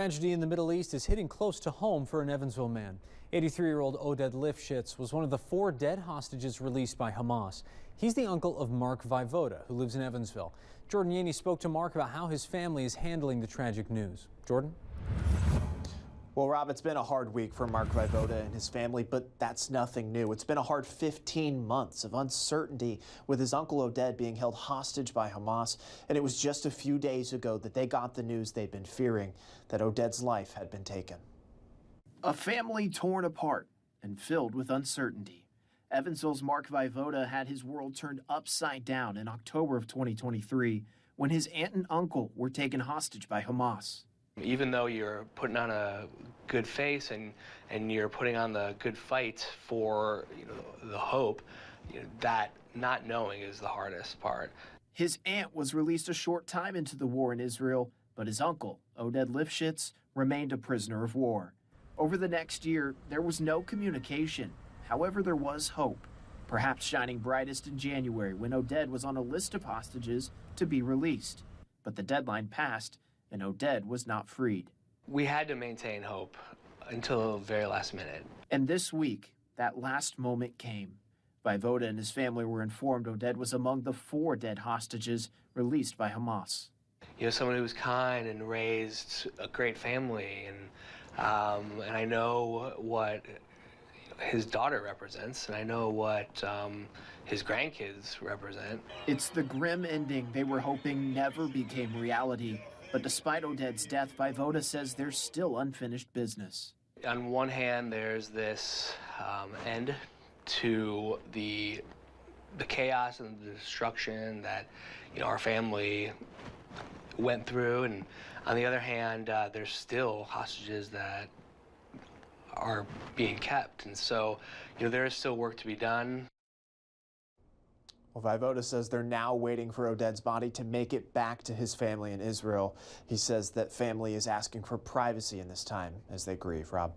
Tragedy in the Middle East is hitting close to home for an Evansville man. 83-year-old Oded Lifshitz was one of the 4 dead hostages released by Hamas. He's the uncle of Mark Vivoda, who lives in Evansville. Jordan Yaney spoke to Mark about how his family is handling the tragic news. Jordan? Well, Rob, it's been a hard week for Mark Vivoda and his family, but that's nothing new. It's been a hard 15 months of uncertainty with his uncle Oded being held hostage by Hamas. And it was just a few days ago that they got the news they'd been fearing, that Oded's life had been taken. A family torn apart and filled with uncertainty. Evansville's Mark Vivoda had his world turned upside down in October of 2023 when his aunt and uncle were taken hostage by Hamas. Even though you're putting on a good face and you're putting on the good fight for the hope, that not knowing is the hardest part. His aunt was released a short time into the war in Israel, but his uncle, Oded Lifshitz, remained a prisoner of war. Over the next year, there was no communication. However, there was hope, perhaps shining brightest in January when Oded was on a list of hostages to be released. But the deadline passed, and Oded was not freed. We had to maintain hope until the very last minute. And this week, that last moment came. Vivoda and his family were informed Oded was among the 4 dead hostages released by Hamas. Someone who was kind and raised a great family, and I know what his daughter represents, and I know what his grandkids represent. It's the grim ending they were hoping never became reality. But despite Oded's death, Vivoda says there's still unfinished business. On one hand, there's this end to the chaos and the destruction that our family went through, and on the other hand, there's still hostages that are being kept, and so there is still work to be done. Well, Vivoda says they're now waiting for Oded's body to make it back to his family in Israel. He says that family is asking for privacy in this time as they grieve. Rob?